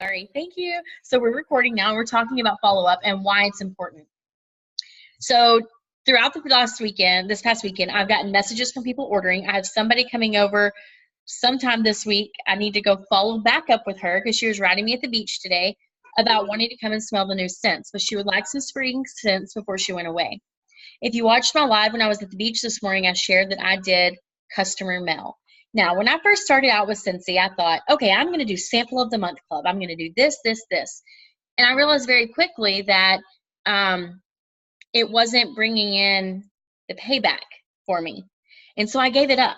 Sorry. Thank you. So we're recording now. We're talking about follow-up and why it's important. So throughout this past weekend, I've gotten messages from people ordering. I have somebody coming over sometime this week. I need to go follow back up with her because she was riding me at the beach today about wanting to come and smell the new scents, but she would like some spring scents before she went away. If you watched my live when I was at the beach this morning, I shared that I did customer mail. Now, when I first started out with Scentsy, I thought, okay, I'm going to do sample of the month club. I'm going to do this, this, this. And I realized very quickly that it wasn't bringing in the payback for me. And so I gave it up.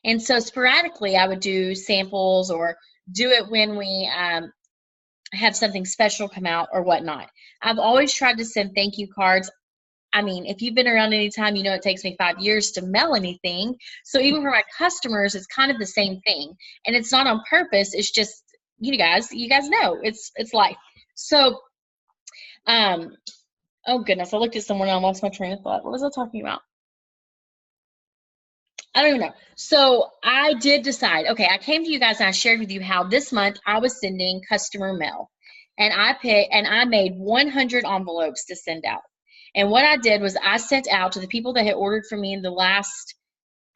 And so sporadically, I would do samples or do it when we have something special come out or whatnot. I've always tried to send thank you cards. I mean, if you've been around any time, you know it takes me 5 years to mail anything. So even for my customers, it's kind of the same thing. And it's not on purpose. It's just, you guys know, it's life. So, oh goodness, I looked at someone and I lost my train of thought. What was I talking about? I don't even know. So I did decide, okay, I came to you guys and I shared with you how this month I was sending customer mail. And I made 100 envelopes to send out. And what I did was I sent out to the people that had ordered from me in the last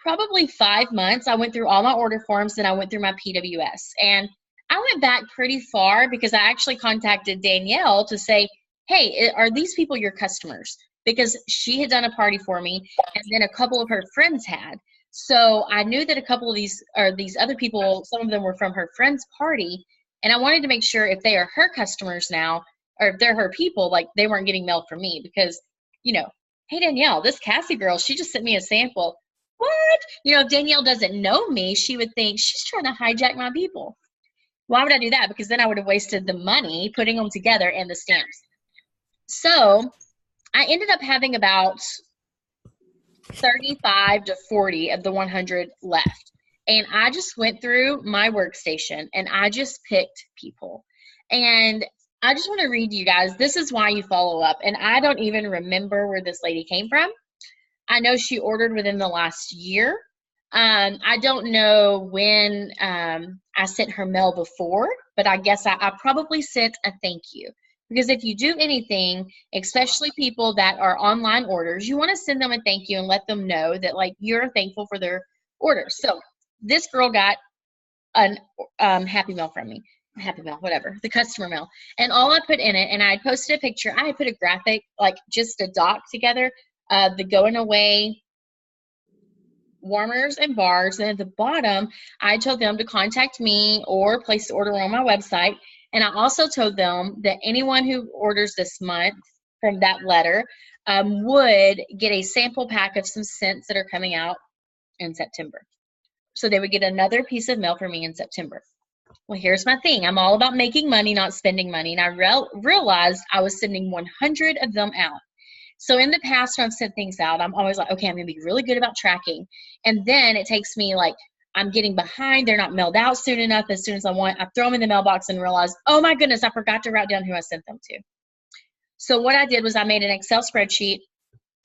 probably 5 months. I went through all my order forms and I went through my PWS. And I went back pretty far because I actually contacted Danielle to say, hey, are these people your customers? Because she had done a party for me and then a couple of her friends had. So I knew that a couple of these other people, some of them were from her friend's party. And I wanted to make sure if they are her customers now, or if they're her people, like they weren't getting mail from me because, you know, hey, Danielle, this Cassie girl, she just sent me a sample. What? You know, if Danielle doesn't know me, she would think she's trying to hijack my people. Why would I do that? Because then I would have wasted the money putting them together and the stamps. So I ended up having about 35 to 40 of the 100 left. And I just went through my workstation and I just picked people. And I just want to read you guys. This is why you follow up. And I don't even remember where this lady came from. I know she ordered within the last year. I don't know when I sent her mail before, but I guess I probably sent a thank you. Because if you do anything, especially people that are online orders, you want to send them a thank you and let them know that like you're thankful for their order. So this girl got an happy mail from me. Happy mail, whatever, the customer mail. And all I put in it, and I posted a picture, I put a graphic, like just a doc together, the going away warmers and bars. And at the bottom, I told them to contact me or place the order on my website. And I also told them that anyone who orders this month from that letter would get a sample pack of some scents that are coming out in September. So they would get another piece of mail from me in September. Well, here's my thing. I'm all about making money, not spending money. And I realized I was sending 100 of them out. So in the past, when I've sent things out, I'm always like, okay, I'm going to be really good about tracking. And then it takes me like, I'm getting behind. They're not mailed out soon enough. As soon as I want, I throw them in the mailbox and realize, oh my goodness, I forgot to write down who I sent them to. So what I did was I made an Excel spreadsheet.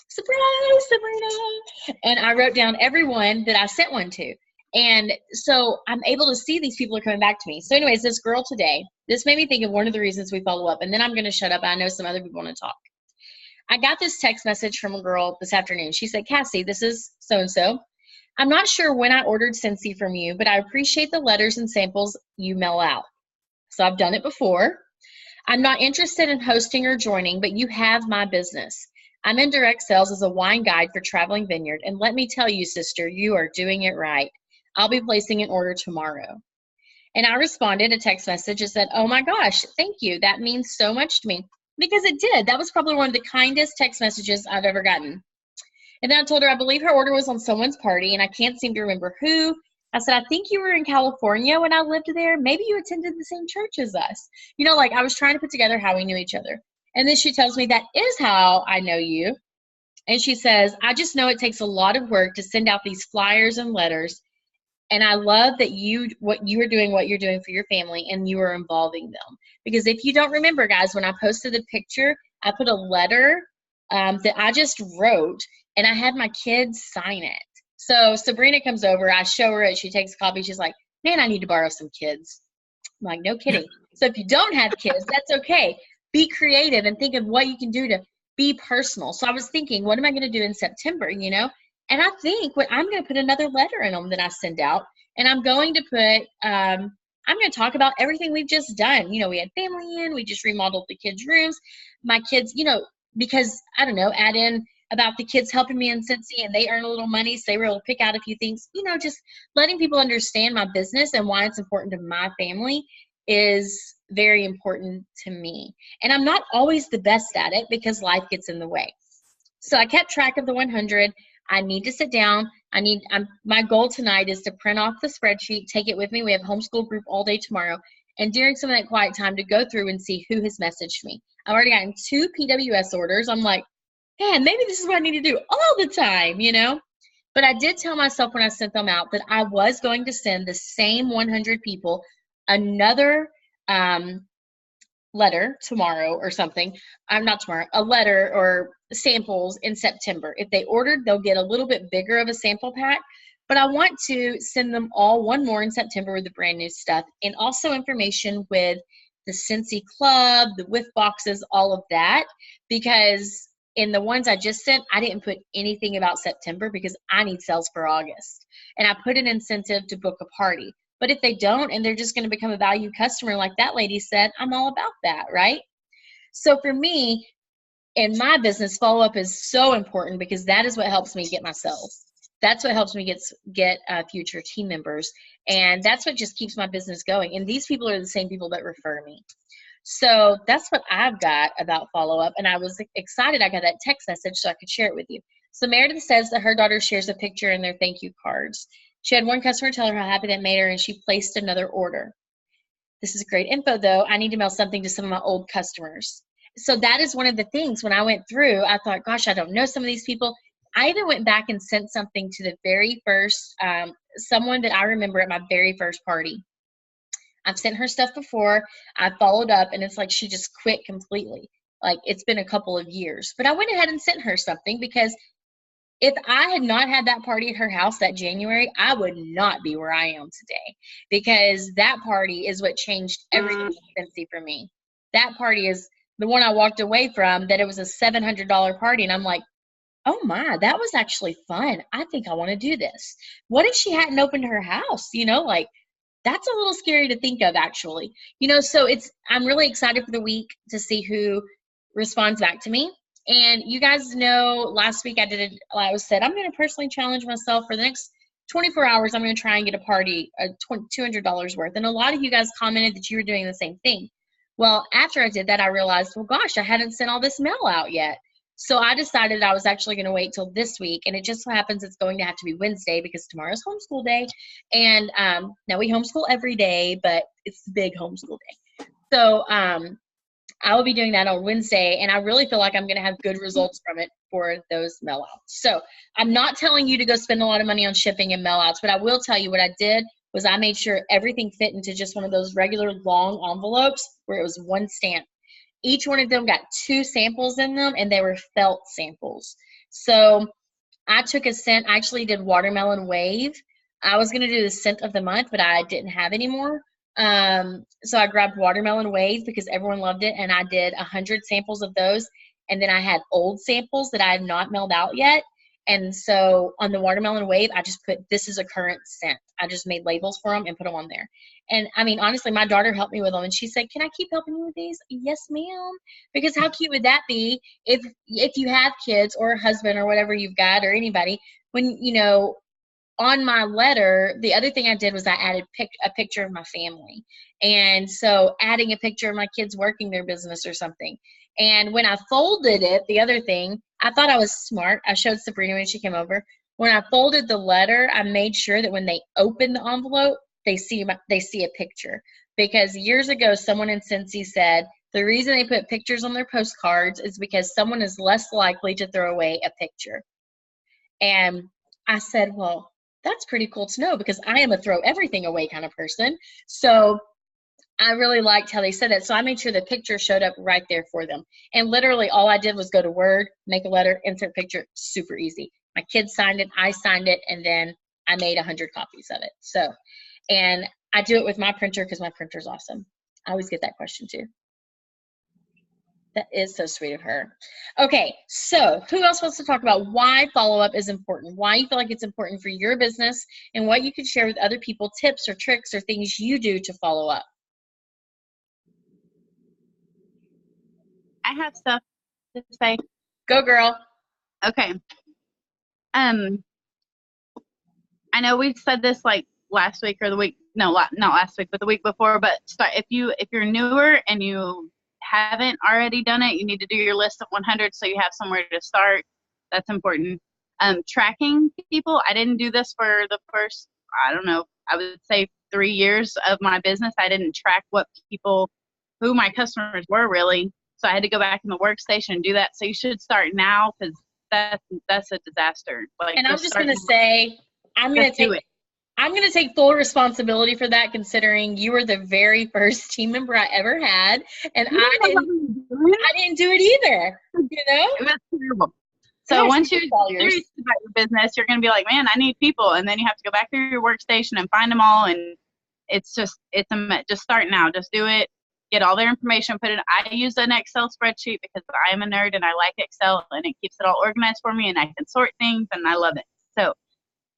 Surprise, Sabrina! And I wrote down everyone that I sent one to. And so I'm able to see these people are coming back to me. So anyways, this girl today, this made me think of one of the reasons we follow up. And then I'm going to shut up. I know some other people want to talk. I got this text message from a girl this afternoon. She said, Cassie, this is so-and-so. I'm not sure when I ordered Scentsy from you, but I appreciate the letters and samples you mail out. So I've done it before. I'm not interested in hosting or joining, but you have my business. I'm in direct sales as a wine guide for Traveling Vineyard. And let me tell you, sister, you are doing it right. I'll be placing an order tomorrow. And I responded a text message and said, oh my gosh, thank you. That means so much to me. Because it did. That was probably one of the kindest text messages I've ever gotten. And then I told her I believe her order was on someone's party, and I can't seem to remember who. I said, I think you were in California when I lived there. Maybe you attended the same church as us. You know, like I was trying to put together how we knew each other. And then she tells me that is how I know you. And she says, I just know it takes a lot of work to send out these flyers and letters. And I love that what you're doing for your family and you are involving them. Because if you don't remember, guys, when I posted the picture, I put a letter that I just wrote and I had my kids sign it. So Sabrina comes over, I show her it, she takes a copy, she's like, man, I need to borrow some kids. I'm like, no kidding. So if you don't have kids, that's okay. Be creative and think of what you can do to be personal. So I was thinking, what am I going to do in September, you know? And I think I'm going to put another letter in them that I send out. And I'm going to put, I'm going to talk about everything we've just done. You know, we had family in, we just remodeled the kids' rooms. My kids, you know, because I don't know, add in about the kids helping me in Cincy and they earn a little money. So they were able to pick out a few things, you know, just letting people understand my business and why it's important to my family is very important to me. And I'm not always the best at it because life gets in the way. So I kept track of the 100. I need to sit down. My goal tonight is to print off the spreadsheet, take it with me. We have homeschool group all day tomorrow. And during some of that quiet time to go through and see who has messaged me. I've already gotten 2 PWS orders. I'm like, man, maybe this is what I need to do all the time, you know? But I did tell myself when I sent them out that I was going to send the same 100 people another letter tomorrow or something. I'm not tomorrow, a letter or samples in September. If they ordered, they'll get a little bit bigger of a sample pack. But I want to send them all one more in September with the brand new stuff and also information with the Cincy Club, the whiff boxes, all of that. Because in the ones I just sent, I didn't put anything about September because I need sales for August. And I put an incentive to book a party. But if they don't and they're just going to become a value customer like that lady said, I'm all about that, right? So for me, in my business, follow-up is so important because that is what helps me get my sales. That's what helps me get future team members. And that's what just keeps my business going. And these people are the same people that refer me. So that's what I've got about follow-up. And I was excited I got that text message so I could share it with you. So Meredith says that her daughter shares a picture in their thank you cards. She had one customer tell her how happy that made her, and she placed another order. This is great info, though. I need to mail something to some of my old customers. So that is one of the things when I went through, I thought, gosh, I don't know some of these people. I even went back and sent something to the very first, someone that I remember at my very first party. I've sent her stuff before. I followed up, and it's like she just quit completely. Like it's been a couple of years. But I went ahead and sent her something because if I had not had that party at her house that January, I would not be where I am today because that party is what changed everything for me. That party is the one I walked away from, that it was a $700 party. And I'm like, oh my, that was actually fun. I think I want to do this. What if she hadn't opened her house? You know, like that's a little scary to think of actually. You know, so I'm really excited for the week to see who responds back to me. And you guys know last week I said, I'm going to personally challenge myself for the next 24 hours. I'm going to try and get a party, $200 worth. And a lot of you guys commented that you were doing the same thing. Well, after I did that, I realized, well, gosh, I hadn't sent all this mail out yet. So I decided I was actually going to wait till this week. And it just so happens it's going to have to be Wednesday because tomorrow's homeschool day. And now we homeschool every day, but it's the big homeschool day. So I will be doing that on Wednesday, and I really feel like I'm going to have good results from it for those mail outs. So I'm not telling you to go spend a lot of money on shipping and mail outs, but I will tell you what I did was I made sure everything fit into just one of those regular long envelopes where it was one stamp. Each one of them got 2 samples in them, and they were felt samples. So I took a scent. I actually did Watermelon Wave. I was going to do the scent of the month, but I didn't have any more. So I grabbed Watermelon Wave because everyone loved it, and I did 100 samples of those. And then I had old samples that I had not mailed out yet. And so on the Watermelon Wave, I just put, this is a current scent. I just made labels for them and put them on there. And I mean, honestly, my daughter helped me with them, and she said, can I keep helping you with these? Yes, ma'am. Because how cute would that be if you have kids or a husband or whatever you've got or anybody, when, you know, on my letter, the other thing I did was I added a picture of my family. And so adding a picture of my kids working their business or something. And when I folded it, the other thing, I thought I was smart. I showed Sabrina when she came over. When I folded the letter, I made sure that when they open the envelope, they see a picture. Because years ago, someone in Cincy said, the reason they put pictures on their postcards is because someone is less likely to throw away a picture. And I said, well, that's pretty cool to know because I am a throw everything away kind of person. So I really liked how they said that. So I made sure the picture showed up right there for them. And literally all I did was go to Word, make a letter, insert picture, super easy. My kids signed it, I signed it, and then I made 100 copies of it. So, and I do it with my printer because my printer's awesome. I always get that question too. That is so sweet of her. Okay, so who else wants to talk about why follow-up is important, why you feel like it's important for your business, and what you could share with other people, tips or tricks or things you do to follow up? I have stuff to say. Go, girl. Okay. I know we said this like last week or the week, no, not last week, but the week before, but if you're newer and you haven't already done it, you need to do your list of 100 so you have somewhere to start. That's important. Tracking people, I didn't do this for the first, I don't know, I would say 3 years of my business. I didn't track who my customers were really. So I had to go back in the workstation and do that. So you should start now, because that's a disaster. Like, and I'm just going to say, I'm going to take full responsibility for that, considering you were the very first team member I ever had, and I didn't do it either. You know, it was terrible. So once you're serious about your business, you're going to be like, man, I need people, and then you have to go back to your workstation and find them all, and it's just start now. Just do it. Get all their information. Put it. I use an Excel spreadsheet because I am a nerd and I like Excel, and it keeps it all organized for me, and I can sort things, and I love it. So,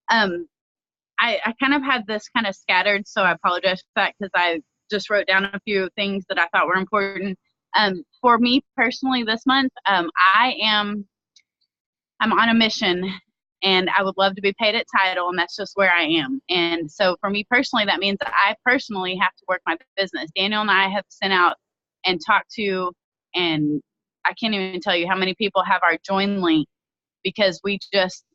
I kind of had this kind of scattered, so I apologize for that, because I just wrote down a few things that I thought were important. For me personally, this month, I'm on a mission, and I would love to be paid at title, and that's just where I am. And so for me personally, that means that I personally have to work my business. Daniel and I have sent out and talked to, and I can't even tell you how many people have our join link, because we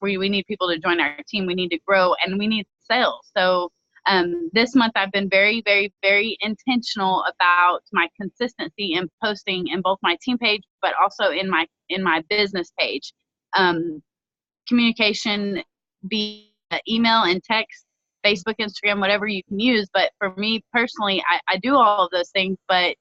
need people to join our team. We need to grow, and we need sales. So this month I've been very, very, very intentional about my consistency in posting in both my team page, but also in my business page. Communication, be email and text, Facebook, Instagram, whatever you can use. But for me personally, I do all of those things. But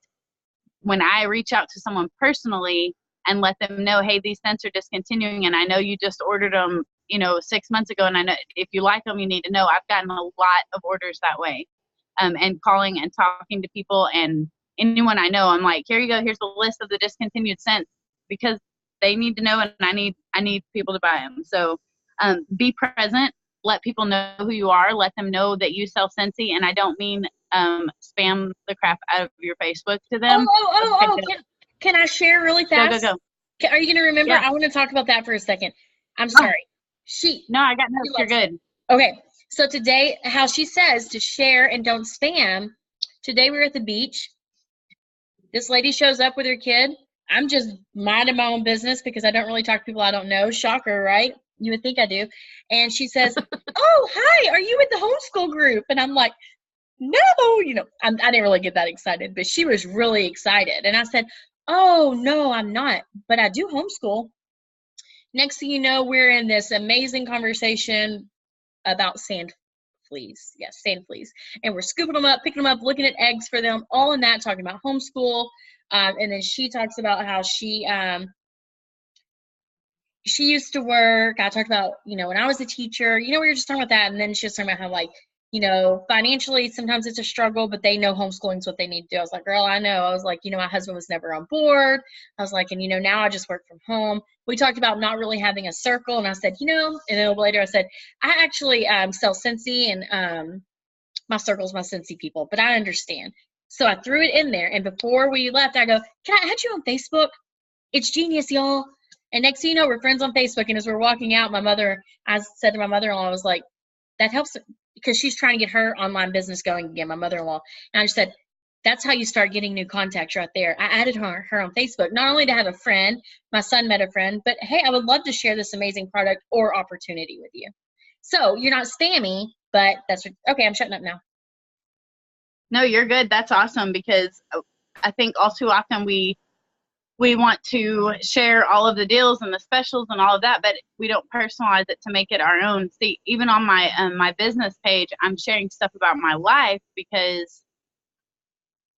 when I reach out to someone personally and let them know, hey, these scents are discontinuing, and I know you just ordered them, 6 months ago, and I know if you like them, you need to know. I've gotten a lot of orders that way. And calling and talking to people, and anyone I know, I'm like, here you go, here's the list of the discontinued scents, because they need to know, and I need people to buy them. So be present, let people know who you are, let them know that you sell Scentsy, and I don't mean spam the crap out of your Facebook to them. Can I share really fast? Go. Are you gonna remember? Yeah. I want to talk about that for a second. I'm sorry. No, I got notes. You're good. Okay. So today, how she says to share and don't spam. Today we were at the beach. This lady shows up with her kid. I'm just minding my own business because I don't really talk to people I don't know. Shocker, right? You would think I do. And she says, oh, hi, are you with the homeschool group? And I'm like, no, I didn't really get that excited, but she was really excited. And I said, oh, no, I'm not, but I do homeschool. Next thing you know, we're in this amazing conversation about sand fleas. Yes, sand fleas. And we're scooping them up, picking them up, looking at eggs for them, all in that, talking about homeschool. And then she talks about how she used to work. I talked about, when I was a teacher, we were just talking about that. And then she was talking about how, like, financially, sometimes it's a struggle, but they know homeschooling is what they need to do. I was like, girl, I know. I was like, my husband was never on board. I was like, and, now I just work from home. We talked about not really having a circle. And I said, and then a little later I said, I actually sell Scentsy, and my circle's my Scentsy people, but I understand. So I threw it in there. And before we left, I go, can I add you on Facebook? It's genius, y'all. And next thing you know, we're friends on Facebook. And as we're walking out, I said to my mother-in-law, I was like, that helps, because she's trying to get her online business going again, my mother-in-law. And I just said, that's how you start getting new contacts right there. I added her on Facebook, not only to have a friend, my son met a friend, but hey, I would love to share this amazing product or opportunity with you. So you're not spammy, but okay, I'm shutting up now. No, you're good. That's awesome, because I think all too often we want to share all of the deals and the specials and all of that, but we don't personalize it to make it our own. See, even on my business page, I'm sharing stuff about my life, because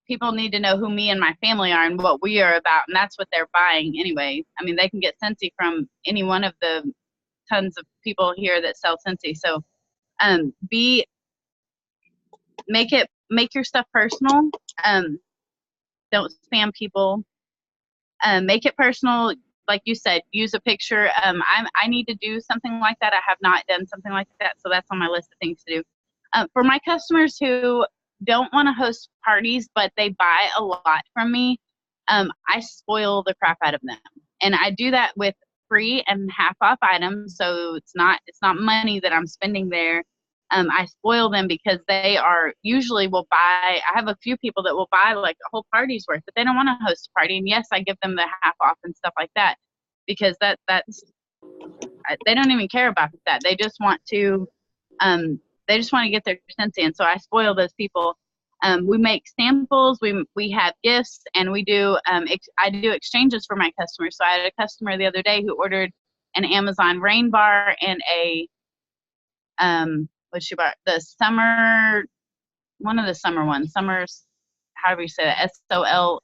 people need to know who me and my family are and what we are about, and that's what they're buying anyway. I mean, they can get Scentsy from any one of the tons of people here that sell Scentsy. So make your stuff personal. Don't spam people. Make it personal. Like you said, use a picture. I need to do something like that. I have not done something like that, so that's on my list of things to do. For my customers who don't want to host parties, but they buy a lot from me, I spoil the crap out of them. And I do that with free and half off items. So it's not money that I'm spending there. I spoil them because they are usually will buy. I have a few people that will buy like a whole party's worth, but they don't want to host a party. And yes, I give them the half off and stuff like that because that's they don't even care about that. They just want to get their sense in. So I spoil those people. We make samples, we have gifts, and we do I do exchanges for my customers. So I had a customer the other day who ordered an Amazon rain bar and a what she bought, the summer, one of the summer ones, summers, however you say that, SOLEIL.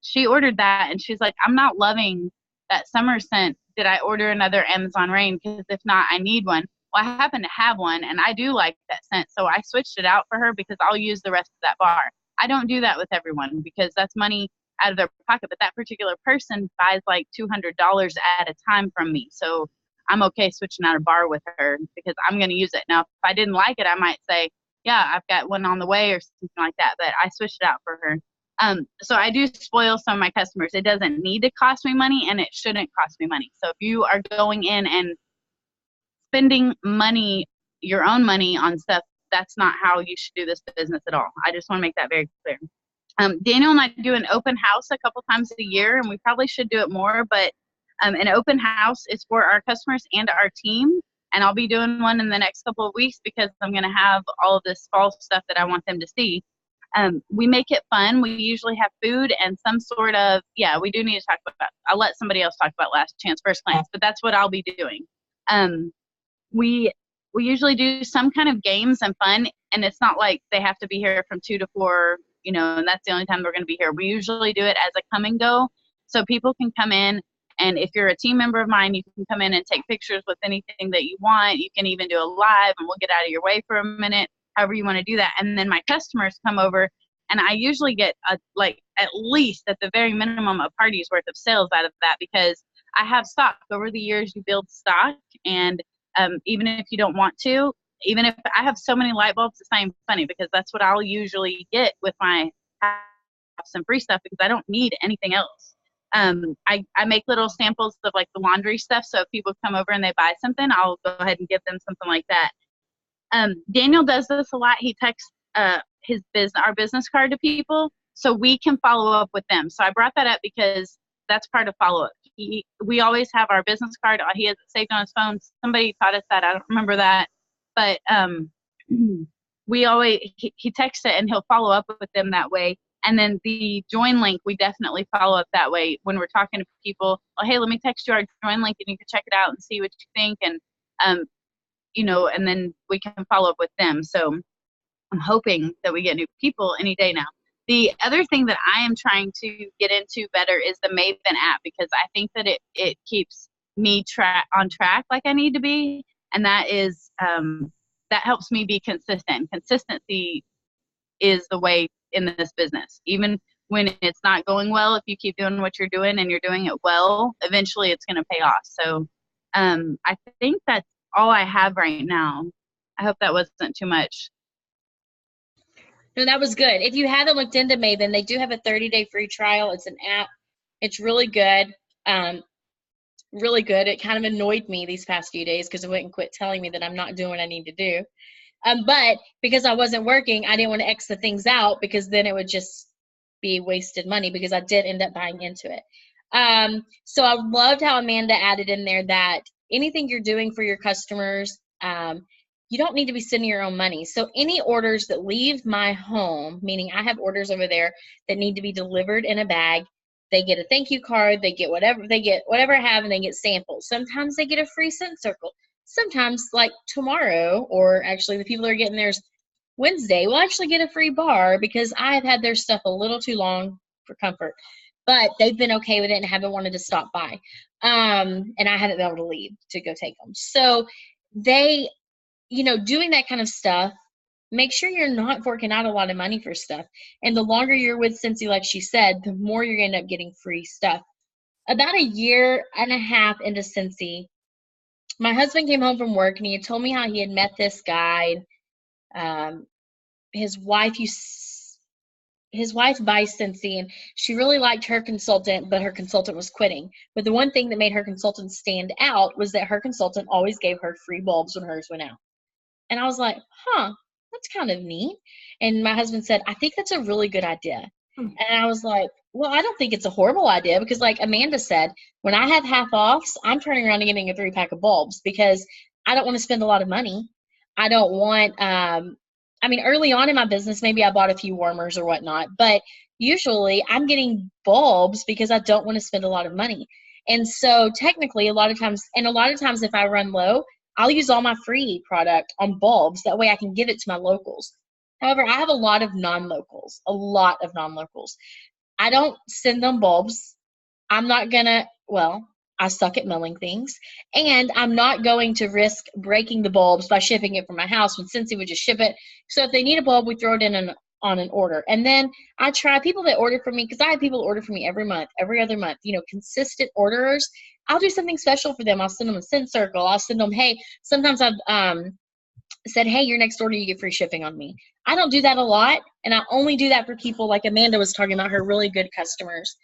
She ordered that and she's like, I'm not loving that summer scent. Did I order another Amazon rain? Because if not, I need one. Well, I happen to have one and I do like that scent. So I switched it out for her because I'll use the rest of that bar. I don't do that with everyone because that's money out of their pocket. But that particular person buys like $200 at a time from me. So I'm okay switching out a bar with her because I'm going to use it. Now, if I didn't like it, I might say, yeah, I've got one on the way or something like that. But I switched it out for her. So I do spoil some of my customers. It doesn't need to cost me money and it shouldn't cost me money. So if you are going in and spending money, your own money on stuff, that's not how you should do this business at all. I just want to make that very clear. Daniel and I do an open house a couple times a year, and we probably should do it more, but an open house is for our customers and our team, and I'll be doing one in the next couple of weeks because I'm going to have all of this fall stuff that I want them to see. We make it fun. We usually have food and some sort of, we do need to talk about, I'll let somebody else talk about Last Chance First Glance, but that's what I'll be doing. We usually do some kind of games and fun, and it's not like they have to be here from 2 to 4, and that's the only time they're going to be here. We usually do it as a come and go, so people can come in, and if you're a team member of mine, you can come in and take pictures with anything that you want. You can even do a live, and we'll get out of your way for a minute, however you want to do that. And then my customers come over, and I usually get at least at the very minimum a party's worth of sales out of that because I have stock. Over the years, you build stock, and even if you don't want to, even if I have so many light bulbs, it's not even funny because that's what I'll usually get with my some free stuff because I don't need anything else. I make little samples of like the laundry stuff. So if people come over and they buy something, I'll go ahead and give them something like that. Daniel does this a lot. He texts our business card to people so we can follow up with them. So I brought that up because that's part of follow up. We always have our business card. He has it saved on his phone. Somebody taught us that. I don't remember that, but he texts it and he'll follow up with them that way. And then the join link, we definitely follow up that way when we're talking to people. Oh, hey, let me text you our join link and you can check it out and see what you think. And and then we can follow up with them. So I'm hoping that we get new people any day now. The other thing that I am trying to get into better is the Maven app because I think that it keeps me on track like I need to be, and that is that helps me be consistent. Consistency is the way in this business. Even when it's not going well, if you keep doing what you're doing and you're doing it well, eventually it's going to pay off. So I think that's all I have right now. I hope that wasn't too much. No, that was good. If you haven't looked into Maven, they do have a 30-day free trial. It's an app. It's really good. Really good. It kind of annoyed me these past few days because it wouldn't quit telling me that I'm not doing what I need to do. But because I wasn't working, I didn't want to X the things out because then it would just be wasted money because I did end up buying into it. So I loved how Amanda added in there that anything you're doing for your customers, you don't need to be sending your own money. So any orders that leave my home, meaning I have orders over there that need to be delivered in a bag, they get a thank you card, they get whatever I have, and they get samples. Sometimes they get a free scent circle. Sometimes, like tomorrow, or actually the people that are getting theirs Wednesday, will actually get a free bar because I have had their stuff a little too long for comfort. But they've been okay with it and haven't wanted to stop by. And I haven't been able to leave to go take them. So they, doing that kind of stuff make sure you're not forking out a lot of money for stuff. And the longer you're with Scentsy, like she said, the more you're going to end up getting free stuff. About a year and a half into Scentsy, my husband came home from work and he had told me how he had met this guy. His wife buys Scentsy, and she really liked her consultant, but her consultant was quitting. But the one thing that made her consultant stand out was that her consultant always gave her free bulbs when hers went out. And I was like, that's kind of neat. And my husband said, I think that's a really good idea. And I was like, well, I don't think it's a horrible idea, because like Amanda said, when I have half offs, I'm turning around and getting a 3-pack of bulbs because I don't want to spend a lot of money. I don't want, early on in my business, maybe I bought a few warmers or whatnot, but usually I'm getting bulbs because I don't want to spend a lot of money. And so technically a lot of times if I run low, I'll use all my free product on bulbs. That way I can give it to my locals. However, I have a lot of non-locals. I don't send them bulbs. I suck at mailing things. And I'm not going to risk breaking the bulbs by shipping it from my house when Scentsy would just ship it. So if they need a bulb, we throw it in on an order. And then I try people that order for me, because I have people order for me every month, every other month, consistent orderers. I'll do something special for them. I'll send them a Scent Circle. I'll send them, hey, sometimes I've said, hey, your next order, you get free shipping on me. I don't do that a lot, and I only do that for people like Amanda was talking about, her really good customers.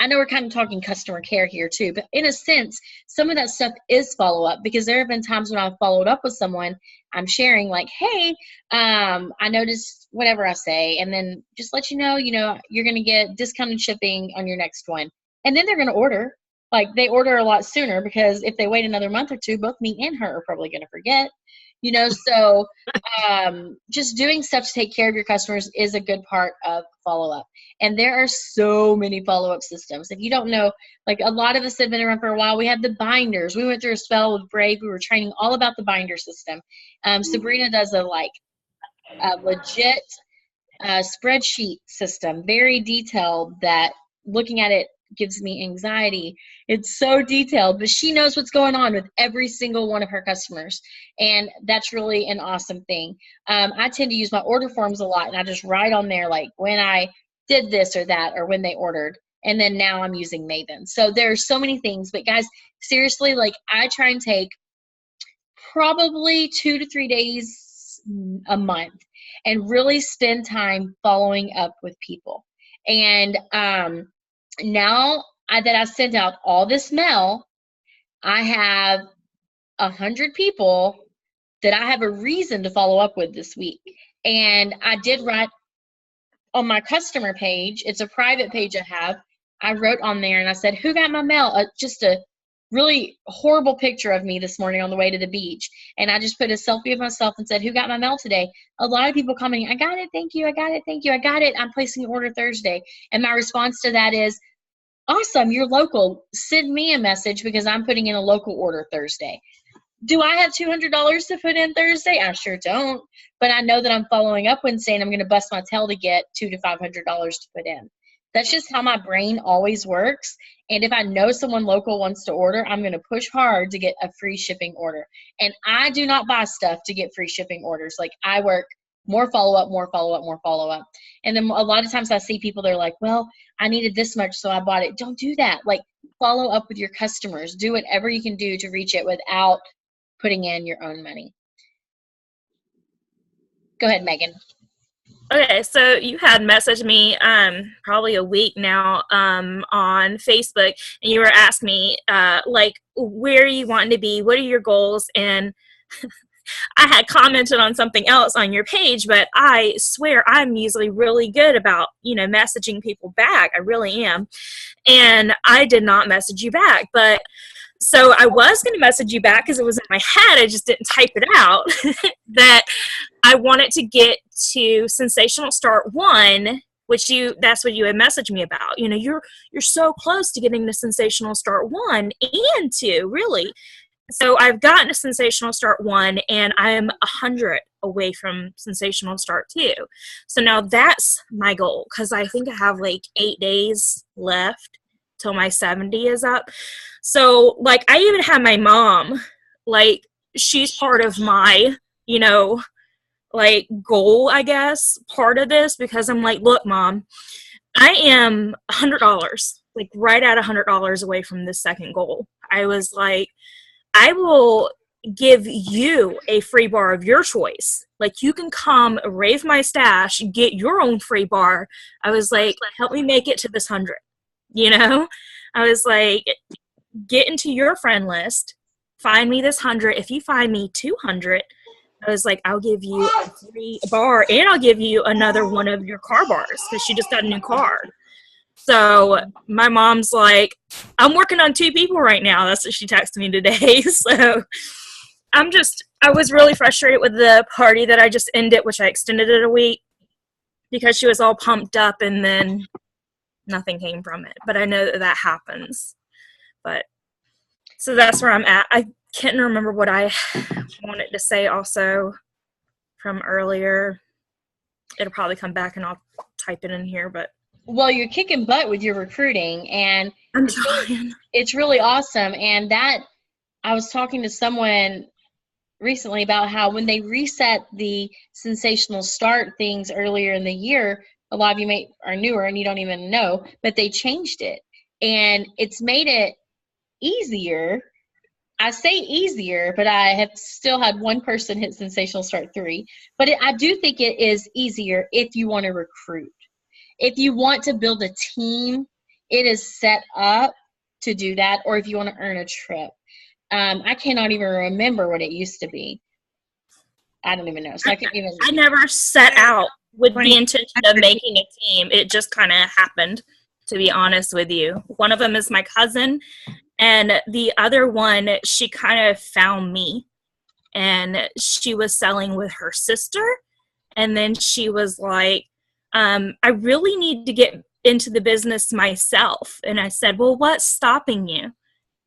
I know we're kind of talking customer care here too, but in a sense, some of that stuff is follow-up, because there have been times when I've followed up with someone, I'm sharing like, hey, I noticed whatever I say, and then just let you know, you're going to get discounted shipping on your next one. And then they're going to order. Like, they order a lot sooner, because if they wait another month or two, both me and her are probably going to forget. So just doing stuff to take care of your customers is a good part of follow-up. And there are so many follow-up systems. If you don't know, like, a lot of us have been around for a while. We have the binders. We went through a spell with Brave. We were training all about the binder system. Sabrina does a legit spreadsheet system, very detailed, that looking at it gives me anxiety. It's so detailed, but she knows what's going on with every single one of her customers, and that's really an awesome thing. I tend to use my order forms a lot, and I just write on there like when I did this or that, or when they ordered, and then now I'm using Maven. So there's so many things, but guys, seriously, like, I try and take probably 2 to 3 days a month and really spend time following up with people. And now that I've sent out all this mail, I have 100 people that I have a reason to follow up with this week. And I did write on my customer page, it's a private page I wrote on there, and I said, who got my mail? Just a really horrible picture of me this morning on the way to the beach. And I just put a selfie of myself and said, who got my mail today? A lot of people commenting, I got it, thank you, I got it, thank you, I got it, I'm placing an order Thursday. And my response to that is, awesome, you're local. Send me a message, because I'm putting in a local order Thursday. Do I have $200 to put in Thursday? I sure don't. But I know that I'm following up Wednesday, and I'm going to bust my tail to get $200 to $500 to put in. That's just how my brain always works. And if I know someone local wants to order, I'm going to push hard to get a free shipping order. And I do not buy stuff to get free shipping orders. Like, I work more follow-up, more follow-up, more follow-up. And then a lot of times I see people, they're like, well, I needed this much, so I bought it. Don't do that. Like, follow up with your customers. Do whatever you can do to reach it without putting in your own money. Go ahead, Megan. Okay, so you had messaged me probably a week now on Facebook, and you were asking me, where are you wanting to be? What are your goals? And I had commented on something else on your page, but I swear I'm usually really good about, messaging people back. I really am. And I did not message you back. But so I was going to message you back because it was in my head. I just didn't type it out that I wanted to get to Sensational Start 1, which that's what you had messaged me about. You're so close to getting to Sensational Start 1 and 2, really. So I've gotten to Sensational Start 1, and I am 100 away from Sensational Start 2. So now that's my goal, because I think I have 8 days left till my 70 is up. So I even have my mom, she's part of my, like goal, I guess, part of this, because I'm like, look, Mom, I am $100, like right at $100 away from this second goal. I was like, I will give you a free bar of your choice. Like, you can come rave my stash, get your own free bar. I was like, help me make it to this 100. You know, I was like, get into your friend list, find me this 100. If you find me 200, I was like, I'll give you a free bar, and I'll give you another one of your car bars, because she just got a new car. So my mom's like, I'm working on 2 people right now. That's what she texted me today. So I was really frustrated with the party that I just ended, which I extended it a week, because she was all pumped up and then nothing came from it. But I know that happens. But so that's where I'm at. I can't remember what I wanted to say also from earlier. It'll probably come back and I'll type it in here, but Well, you're kicking butt with your recruiting, and I'm trying. it's really awesome. And that, I was talking to someone recently about how when they reset the sensational start things earlier in the year, a lot of you are newer and you don't even know, but they changed it, and it's made it easier. I say easier, but I have still had one person hit sensational start 3. But I do think it is easier if you want to recruit. If you want to build a team, it is set up to do that, or if you want to earn a trip. I cannot even remember what it used to be. I don't even know. So I never set out with the intention of making a team. It just kind of happened, to be honest with you. One of them is my cousin, and the other one, she kind of found me, and she was selling with her sister. And then she was like, I really need to get into the business myself. And I said, well, what's stopping you?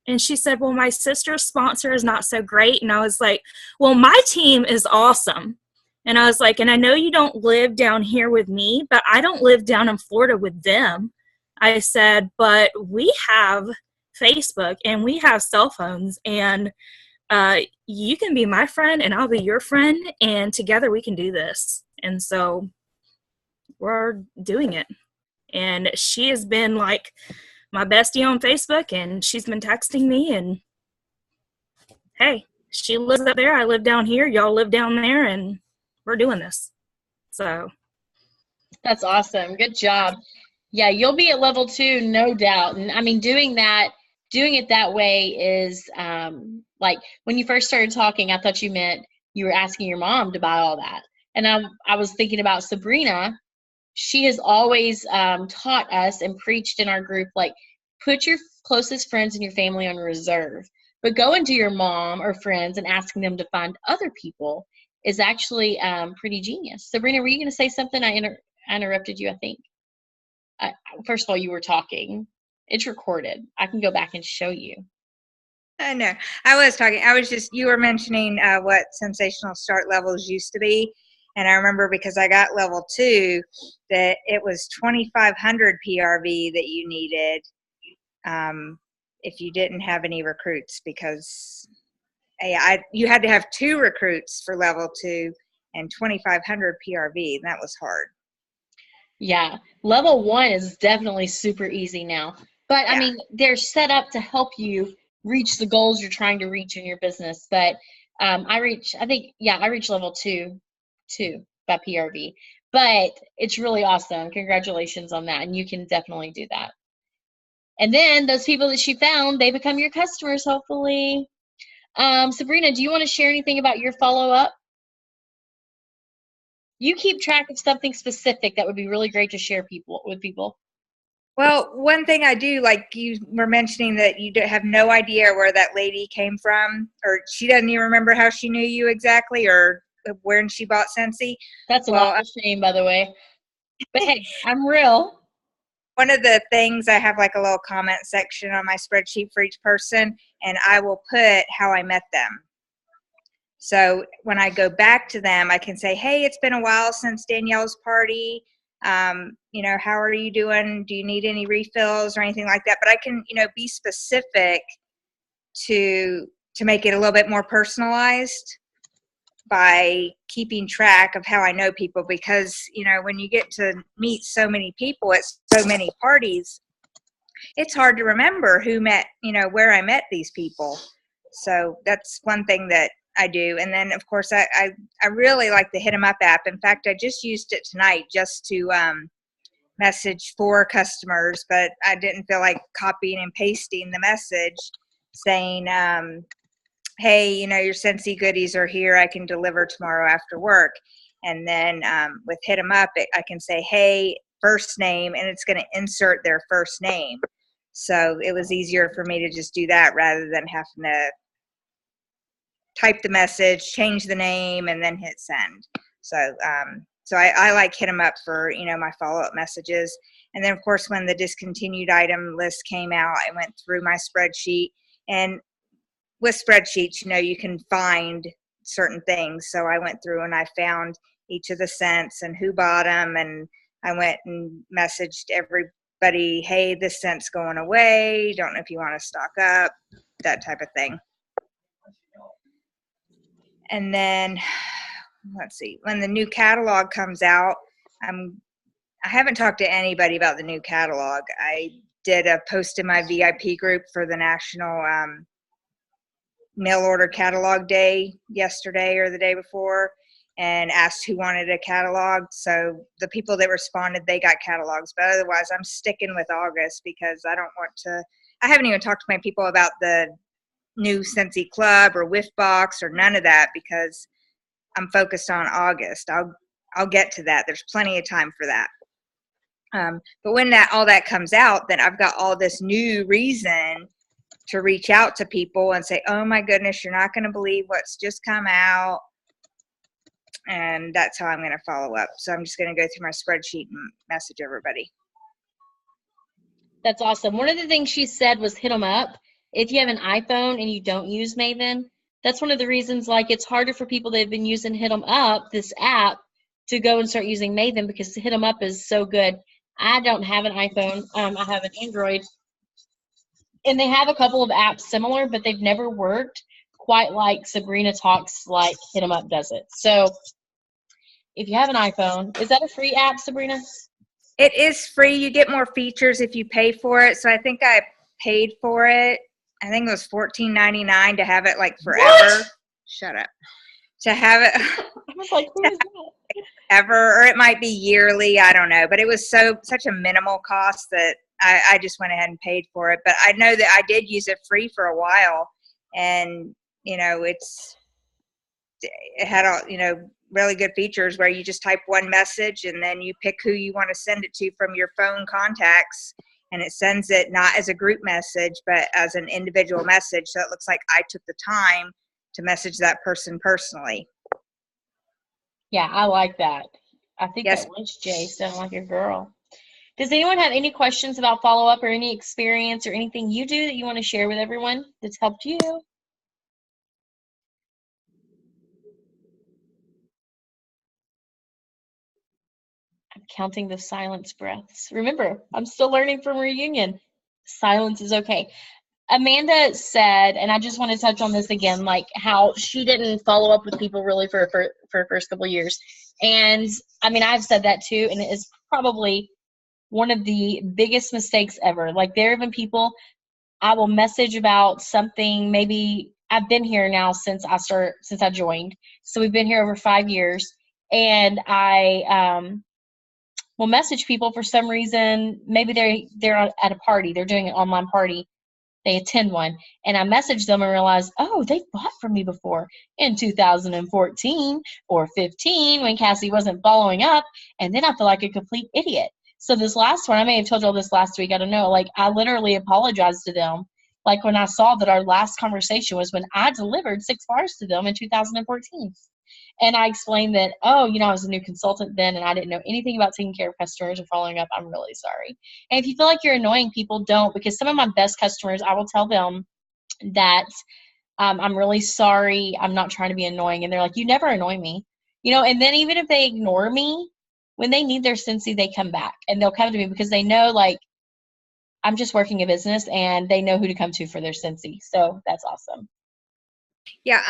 And she said, well, my sister's sponsor is not so great. And I was like, well, my team is awesome. And I was like, and I know you don't live down here with me, but I don't live down in Florida with them. I said, but we have Facebook and we have cell phones, and you can be my friend and I'll be your friend, and together we can do this. And so we're doing it. And she has been like my bestie on Facebook, and she's been texting me, and hey, she lives up there, I live down here, y'all live down there, and we're doing this. So that's awesome. Good job. Yeah, you'll be at level 2, no doubt. And I mean, doing it that way is like when you first started talking, I thought you meant you were asking your mom to buy all that. And I was thinking about Sabrina. She has always taught us and preached in our group, like, put your closest friends and your family on reserve. But going to your mom or friends and asking them to find other people is actually pretty genius. Sabrina, were you going to say something? I interrupted you, I think. First of all, you were talking. It's recorded. I can go back and show you. I know. I was talking. You were mentioning what sensational start levels used to be. And I remember, because I got level 2, that it was 2,500 PRV that you needed if you didn't have any recruits, because you had to have 2 recruits for level 2 and 2,500 PRV, and that was hard. Yeah, level 1 is definitely super easy now. But I mean, they're set up to help you reach the goals you're trying to reach in your business. But I reached level 2 too by PRV. But it's really awesome. Congratulations on that. And you can definitely do that. And then those people that she found, they become your customers, hopefully. Sabrina, do you want to share anything about your follow-up? You keep track of something specific that would be really great to share with people. Well, one thing I do, like you were mentioning, that you have no idea where that lady came from, or she doesn't even remember how she knew you exactly, or when she bought Scentsy. That's a lot of shame, by the way. But hey, I'm real. One of the things, I have like a little comment section on my spreadsheet for each person, and I will put how I met them. So when I go back to them, I can say, hey, it's been a while since Danielle's party. How are you doing? Do you need any refills or anything like that? But I can, be specific to make it a little bit more personalized. by keeping track of how I know people, because, you know, when you get to meet so many people at so many parties, it's hard to remember who met, you know, where I met these people. So that's one thing that I do. And then, of course, I really like the Hit 'em Up app. In fact, I just used it tonight just to message 4 customers, but I didn't feel like copying and pasting the message saying, hey, you know, your Scentsy goodies are here. I can deliver tomorrow after work. And then with Hit 'em Up, I can say, hey, first name, and it's going to insert their first name. So it was easier for me to just do that rather than having to type the message, change the name, and then hit send. So I like Hit 'em Up for, you know, my follow-up messages. And then, of course, when the discontinued item list came out, I went through my spreadsheet. And with spreadsheets, you know, you can find certain things. So I went through and I found each of the scents and who bought them. And I went and messaged everybody, hey, this scent's going away. Don't know if you want to stock up, that type of thing. And then, let's see, when the new catalog comes out, I haven't talked to anybody about the new catalog. I did a post in my VIP group for the National Mail Order Catalog Day yesterday or the day before, and asked who wanted a catalog. So the people that responded, they got catalogs. But otherwise, I'm sticking with August because I don't want to. I haven't even talked to my people about the new Scentsy Club or Whiff Box or none of that because I'm focused on August. I'll get to that. There's plenty of time for that. But when all that comes out, then I've got all this new reason to reach out to people and say, oh my goodness, you're not going to believe what's just come out. And that's how I'm going to follow up. So I'm just going to go through my spreadsheet and message everybody. That's awesome. One of the things she said was hit them up. If you have an iPhone and you don't use Maven, that's one of the reasons, like, it's harder for people that have been using Hit 'em Up, this app, to go and start using Maven because Hit 'em Up is so good. I don't have an iPhone. I have an Android. And they have a couple of apps similar, but they've never worked quite like Sabrina Talks like Hit 'em Up does it. So if you have an iPhone, is that a free app, Sabrina? It is free. You get more features if you pay for it. So I think I paid for it. I think it was $14.99 to have it like forever. What? Shut up. To have it. I was like, who is that? Ever, or it might be yearly. I don't know. But it was such a minimal cost that I just went ahead and paid for it. But I know that I did use it free for a while, and you know, it had all, you know, really good features where you just type one message and then you pick who you want to send it to from your phone contacts, and it sends it not as a group message but as an individual message, so it looks like I took the time to message that person personally. Yeah, I like that. I think Yes. that lunch Jay sounded like a girl. Does anyone have any questions about follow-up or any experience or anything you do that you want to share with everyone that's helped you? I'm counting the silence breaths. Remember, I'm still learning from reunion. Silence is okay. Amanda said, and I just want to touch on this again, like how she didn't follow up with people really for her first couple of years. And I mean, I've said that too, and it is probably one of the biggest mistakes ever. Like, there have been people I will message about something. Maybe I've been here now since I joined. So we've been here over 5 years, and I will message people for some reason. Maybe they're at a party, they're doing an online party, they attend one, and I message them and realize, oh, they've bought from me before in 2014 or 15 when Cassie wasn't following up, and then I feel like a complete idiot. So this last one, I may have told you all this last week, I don't know, like, I literally apologized to them. Like, when I saw that our last conversation was when I delivered 6 bars to them in 2014. And I explained that, oh, you know, I was a new consultant then, and I didn't know anything about taking care of customers or following up. I'm really sorry. And if you feel like you're annoying people, don't, because some of my best customers, I will tell them that I'm really sorry. I'm not trying to be annoying. And they're like, you never annoy me. You know, and then even if they ignore me, when they need their Scentsy, they come back. And they'll come to me because they know, like, I'm just working a business, and they know who to come to for their Scentsy. So that's awesome. Yeah,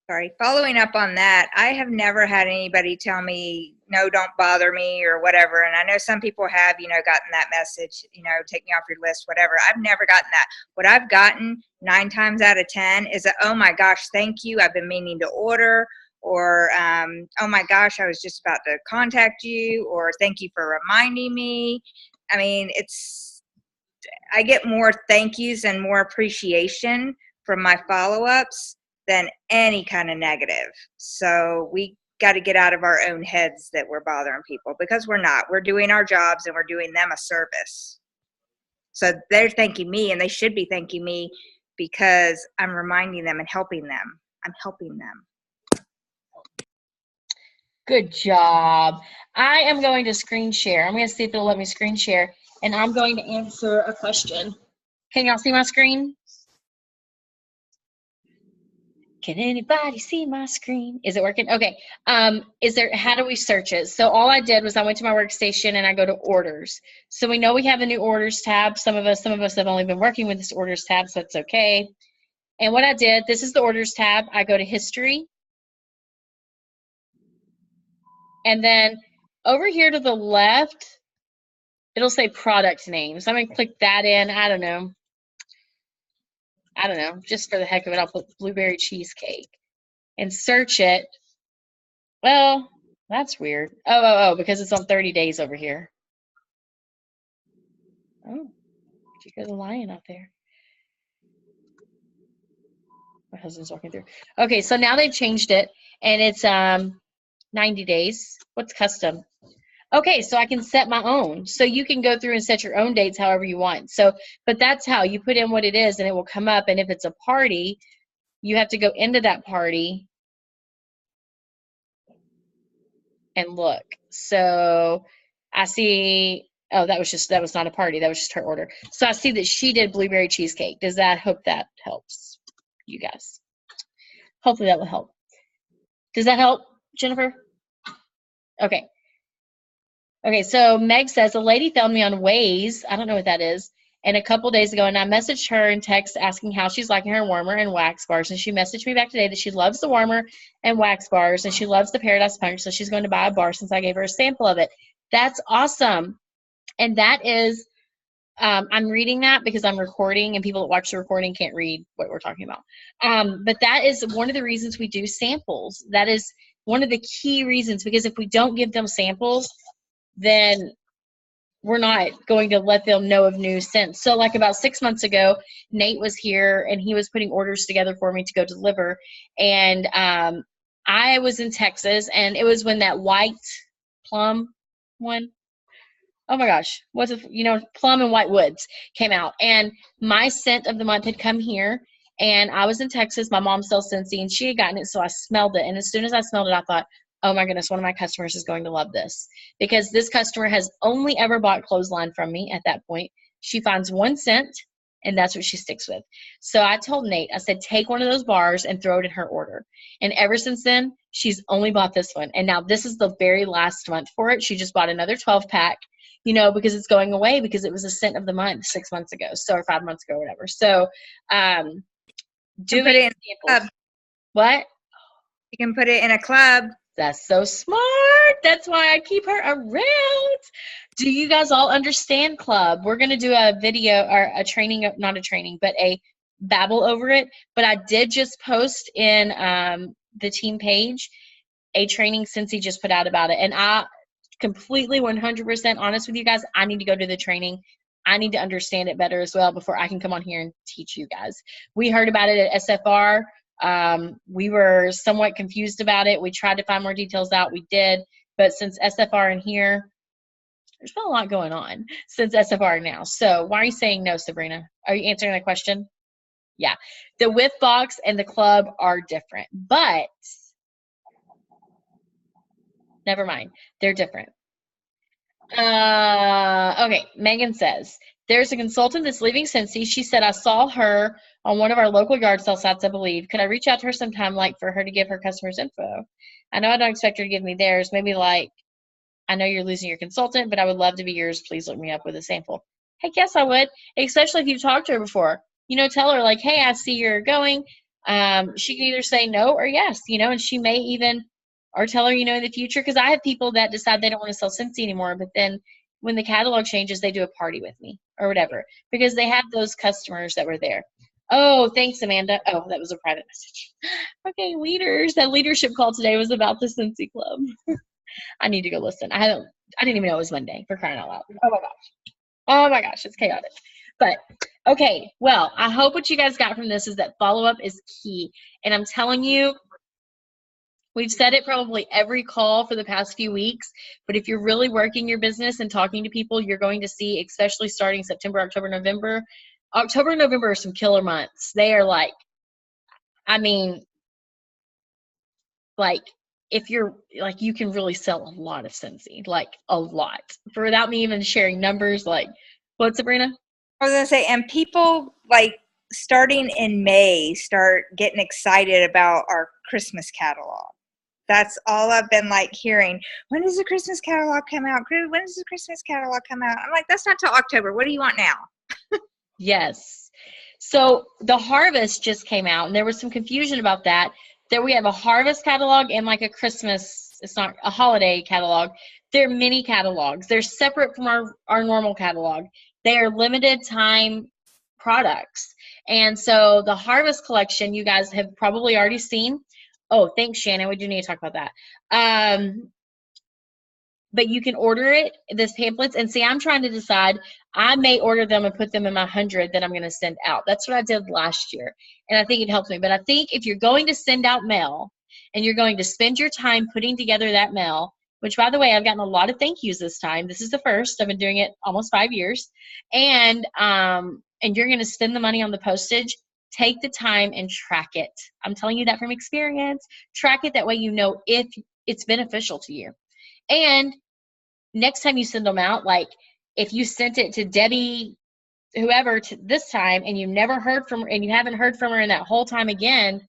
Sorry, following up on that, I have never had anybody tell me, no, don't bother me or whatever. And I know some people have, gotten that message, take me off your list, whatever. I've never gotten that. What I've gotten 9 times out of 10 is that, oh my gosh, thank you. I've been meaning to order, or, oh my gosh, I was just about to contact you, or thank you for reminding me. I mean, I get more thank yous and more appreciation from my follow-ups than any kind of negative. So we got to get out of our own heads that we're bothering people, because we're not. We're doing our jobs and we're doing them a service. So they're thanking me, and they should be thanking me because I'm reminding them and helping them. I'm helping them. Good job. I am going to screen share. I'm going to see if it'll let me screen share, and I'm going to answer a question. Can y'all see my screen? Can anybody see my screen? Is it working? Okay. How do we search it? So all I did was I went to my workstation and I go to orders. So we know we have a new orders tab. Some of us have only been working with this orders tab, so it's okay. And what I did, this is the orders tab. I go to history. And then over here to the left, it'll say product names. I'm going to click that in. I don't know. Just for the heck of it, I'll put blueberry cheesecake and search it. Well, that's weird. Oh, because it's on 30 days over here. Oh, you got a lion out there. My husband's walking through. Okay, so now they've changed it, and it's 90 days. What's custom? Okay, so I can set my own. So you can go through and set your own dates however you want. So, but that's how you put in what it is, and it will come up. And if it's a party, you have to go into that party and look. So I see, oh, that was not a party. That was just her order. So I see that she did blueberry cheesecake. Hope that helps you guys? Hopefully that will help. Does that help, Jennifer? Okay. Okay, so Meg says, a lady found me on Waze, I don't know what that is, and a couple days ago, and I messaged her in text asking how she's liking her warmer and wax bars, and she messaged me back today that she loves the warmer and wax bars, and she loves the Paradise Punch, so she's going to buy a bar since I gave her a sample of it. That's awesome. And that is, I'm reading that because I'm recording, and people that watch the recording can't read what we're talking about. But that is one of the reasons we do samples. That is one of the key reasons, because if we don't give them samples, then we're not going to let them know of new scents. So like about 6 months ago, Nate was here and he was putting orders together for me to go deliver. And I was in Texas, and it was when that white plum one, oh my gosh, what's it, plum and white woods came out. And my scent of the month had come here, and I was in Texas. My mom sells Scentsy, and she had gotten it, so I smelled it. And as soon as I smelled it, I thought, oh my goodness, one of my customers is going to love this, because this customer has only ever bought clothesline from me at that point. She finds one scent, and that's what she sticks with. So I told Nate, I said, take one of those bars and throw it in her order. And ever since then, she's only bought this one. And now this is the very last month for it. She just bought another 12-pack, because it's going away, because it was a scent of the month 6 months ago, or 5 months ago, whatever. So do it in a club. What? You can put it in a club. That's so smart. That's why I keep her around. Do you guys all understand club? We're going to do a video or a training, not a training, but a babble over it. But I did just post in the team page a training Scentsy just put out about it. And I completely 100% honest with you guys, I need to go to the training. I need to understand it better as well before I can come on here and teach you guys. We heard about it at SFR. We were somewhat confused about it. We tried to find more details out. We did. But since SFR in here, there's been a lot going on since SFR now. So why are you saying no, Sabrina? Are you answering that question? Yeah. The whiff box and the club are different, but never mind. They're different. Okay. Megan says, there's a consultant that's leaving Scentsy. She said, I saw her on one of our local yard sale sites, I believe. Could I reach out to her sometime, like for her to give her customers info? I know I don't expect her to give me theirs. Maybe like, I know you're losing your consultant, but I would love to be yours. Please look me up with a sample. Heck yes, I would. Especially if you've talked to her before. Tell her like, hey, I see you're going. she can either say no or yes, and she may even, or tell her, in the future, because I have people that decide they don't want to sell Scentsy anymore, but then when the catalog changes, they do a party with me or whatever, because they have those customers that were there. Oh, thanks, Amanda. Oh, that was a private message. Okay, leaders. That leadership call today was about the Scentsy Club. I need to go listen. I didn't even know it was Monday, for crying out loud. Oh my gosh. Oh my gosh, it's chaotic. But okay, well, I hope what you guys got from this is that follow-up is key. And I'm telling you, we've said it probably every call for the past few weeks, but if you're really working your business and talking to people, you're going to see, especially starting September, October, November. October and November are some killer months. They are like, if you're like, you can really sell a lot of Scentsy, like a lot, without me even sharing numbers. Like, what, Sabrina? I was gonna say, and people like starting in May start getting excited about our Christmas catalog. That's all I've been like hearing. When does the Christmas catalog come out? When does the Christmas catalog come out? I'm like, that's not till October. What do you want now? Yes. So the harvest just came out, and there was some confusion about that. There we have a harvest catalog and like a Christmas, it's not a holiday catalog. They're mini catalogs. They're separate from our normal catalog. They are limited time products. And so the harvest collection, you guys have probably already seen. Oh, thanks, Shannon. We do need to talk about that. But you can order it, this pamphlets, and see, I'm trying to decide. I may order them and put them in my 100 that I'm going to send out. That's what I did last year, and I think it helps me. But I think if you're going to send out mail and you're going to spend your time putting together that mail, which, by the way, I've gotten a lot of thank yous this time. This is the first. I've been doing it almost 5 years. And you're going to spend the money on the postage, take the time and track it. I'm telling you that from experience. Track it. That way you know if it's beneficial to you. And next time you send them out, like if you sent it to Debbie, whoever, this time, and you never heard from her, and you haven't heard from her in that whole time again,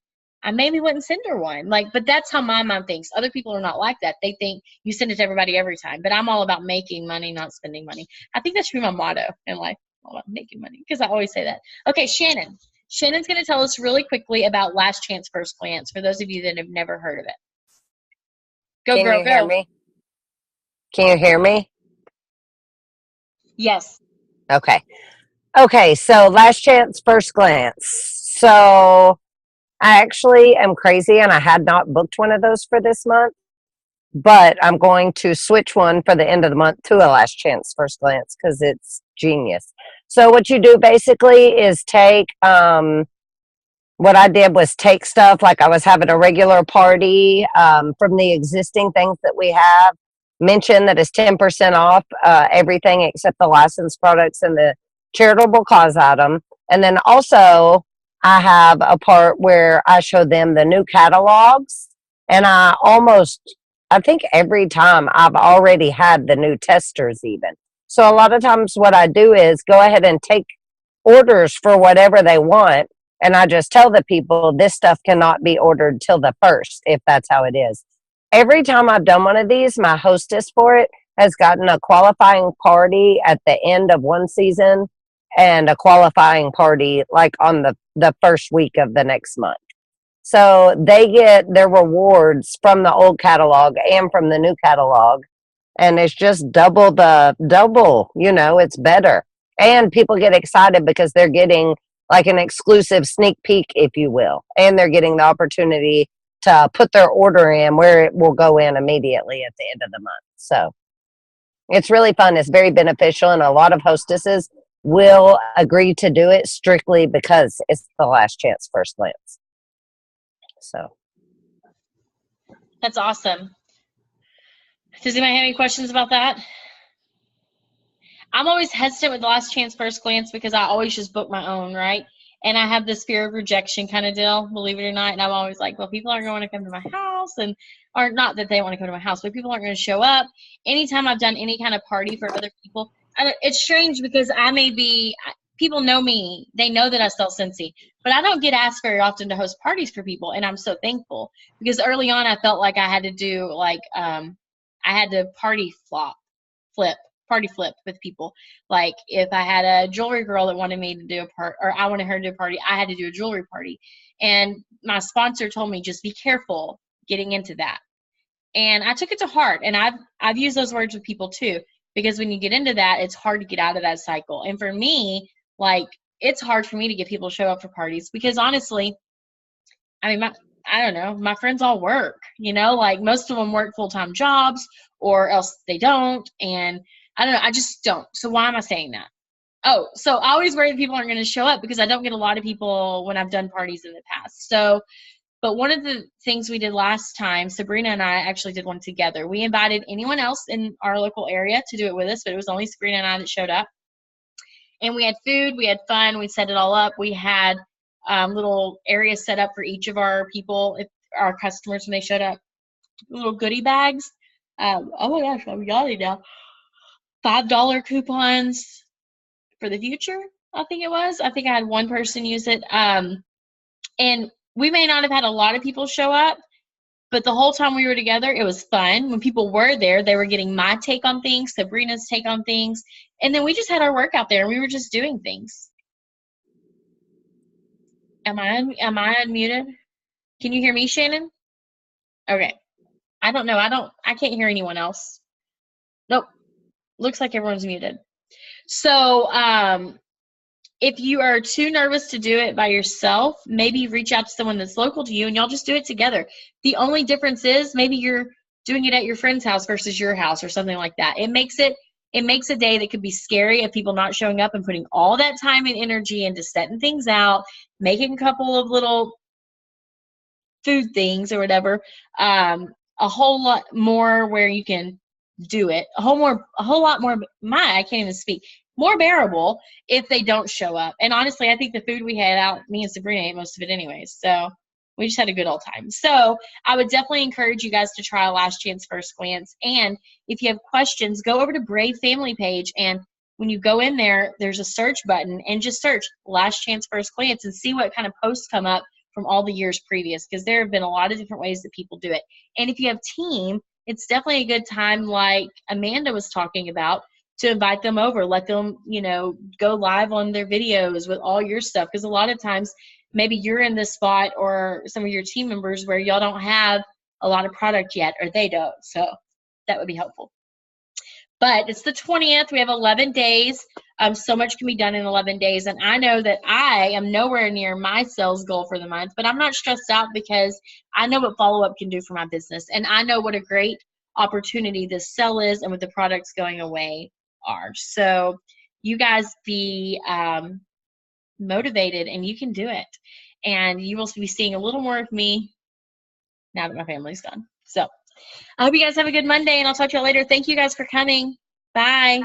I maybe wouldn't send her one. Like, but that's how my mom thinks. Other people are not like that. They think you send it to everybody every time. But I'm all about making money, not spending money. I think that should be my motto in life. All about making money, because I always say that. Okay, Shannon. Shannon's going to tell us really quickly about Last Chance First Glance for those of you that have never heard of it. Go, girl, go. Hear me? Can you hear me? Yes. Okay, so Last Chance First Glance. So I actually am crazy and I had not booked one of those for this month, but I'm going to switch one for the end of the month to a Last Chance First Glance because it's genius. So what you do basically is take, what I did was take stuff like I was having a regular party from the existing things that we have, mention that it's 10% off everything except the licensed products and the charitable cause item. And then also I have a part where I show them the new catalogs, and I think every time I've already had the new testers even. So a lot of times what I do is go ahead and take orders for whatever they want, and I just tell the people this stuff cannot be ordered till the 1st, if that's how it is. Every time I've done one of these, my hostess for it has gotten a qualifying party at the end of one season and a qualifying party like on the first week of the next month. So they get their rewards from the old catalog and from the new catalog. And it's just double, it's better. And people get excited because they're getting like an exclusive sneak peek, if you will. And they're getting the opportunity to put their order in where it will go in immediately at the end of the month. So it's really fun. It's very beneficial. And a lot of hostesses will agree to do it strictly because it's the Last Chance First Glance. So that's awesome. Does anybody have any questions about that? I'm always hesitant with Last Chance First Glance because I always just book my own, right? And I have this fear of rejection kind of deal, believe it or not. And I'm always like, well, people aren't going to come to my house, or not that they want to come to my house, but people aren't going to show up. Anytime I've done any kind of party for other people, it's strange because people know me. They know that I sell Scentsy, but I don't get asked very often to host parties for people. And I'm so thankful because early on I felt like I had to do I had to party flip party flip with people. Like if I had a jewelry girl that wanted me to do a part, or I wanted her to do a party, I had to do a jewelry party. And my sponsor told me, just be careful getting into that. And I took it to heart. And I've used those words with people too, because when you get into that, it's hard to get out of that cycle. And for me, like, it's hard for me to get people to show up for parties because honestly, I mean, I don't know, my friends all work, you know, like most of them work full-time jobs or else they don't. And I don't know, I just don't. So why am I saying that? Oh, so I always worry that people aren't going to show up because I don't get a lot of people when I've done parties in the past. So, but one of the things we did last time, Sabrina and I actually did one together. We invited anyone else in our local area to do it with us, but it was only Sabrina and I that showed up. And we had food, we had fun, we set it all up. We had little areas set up for each of our people, if our customers, when they showed up, little goodie bags. Oh my gosh, I'm yawning now. $5 coupons for the future, I think it was. I think I had one person use it. And we may not have had a lot of people show up, but the whole time we were together, it was fun. When people were there, they were getting my take on things, Sabrina's take on things, and then we just had our work out there and we were just doing things. Am I unmuted? Can you hear me, Shannon? Okay. I don't know. I can't hear anyone else. Nope. Looks like everyone's muted. So, if you are too nervous to do it by yourself, maybe reach out to someone that's local to you and y'all just do it together. The only difference is maybe you're doing it at your friend's house versus your house or something like that. It makes a day that could be scary of people not showing up and putting all that time and energy into setting things out, making a couple of little food things or whatever, a whole lot more where you can do it, a whole lot more, I can't even speak, more bearable if they don't show up. And honestly, I think the food we had out, me and Sabrina ate most of it anyways. So we just had a good old time. So I would definitely encourage you guys to try Last Chance First Glance. And if you have questions, go over to Brave Family page. And when you go in there, there's a search button and just search Last Chance First Glance and see what kind of posts come up from all the years previous, because there have been a lot of different ways that people do it. And if you have team, it's definitely a good time, like Amanda was talking about, to invite them over, let them, go live on their videos with all your stuff. Because a lot of times, maybe you're in this spot or some of your team members where y'all don't have a lot of product yet, or they don't. So that would be helpful. But it's the 20th. We have 11 days. So much can be done in 11 days. And I know that I am nowhere near my sales goal for the month, but I'm not stressed out because I know what follow-up can do for my business. And I know what a great opportunity this sell is and with the products going away are. So you guys be motivated and you can do it. And you will be seeing a little more of me now that my family's gone. So I hope you guys have a good Monday, and I'll talk to you later. Thank you guys for coming. Bye.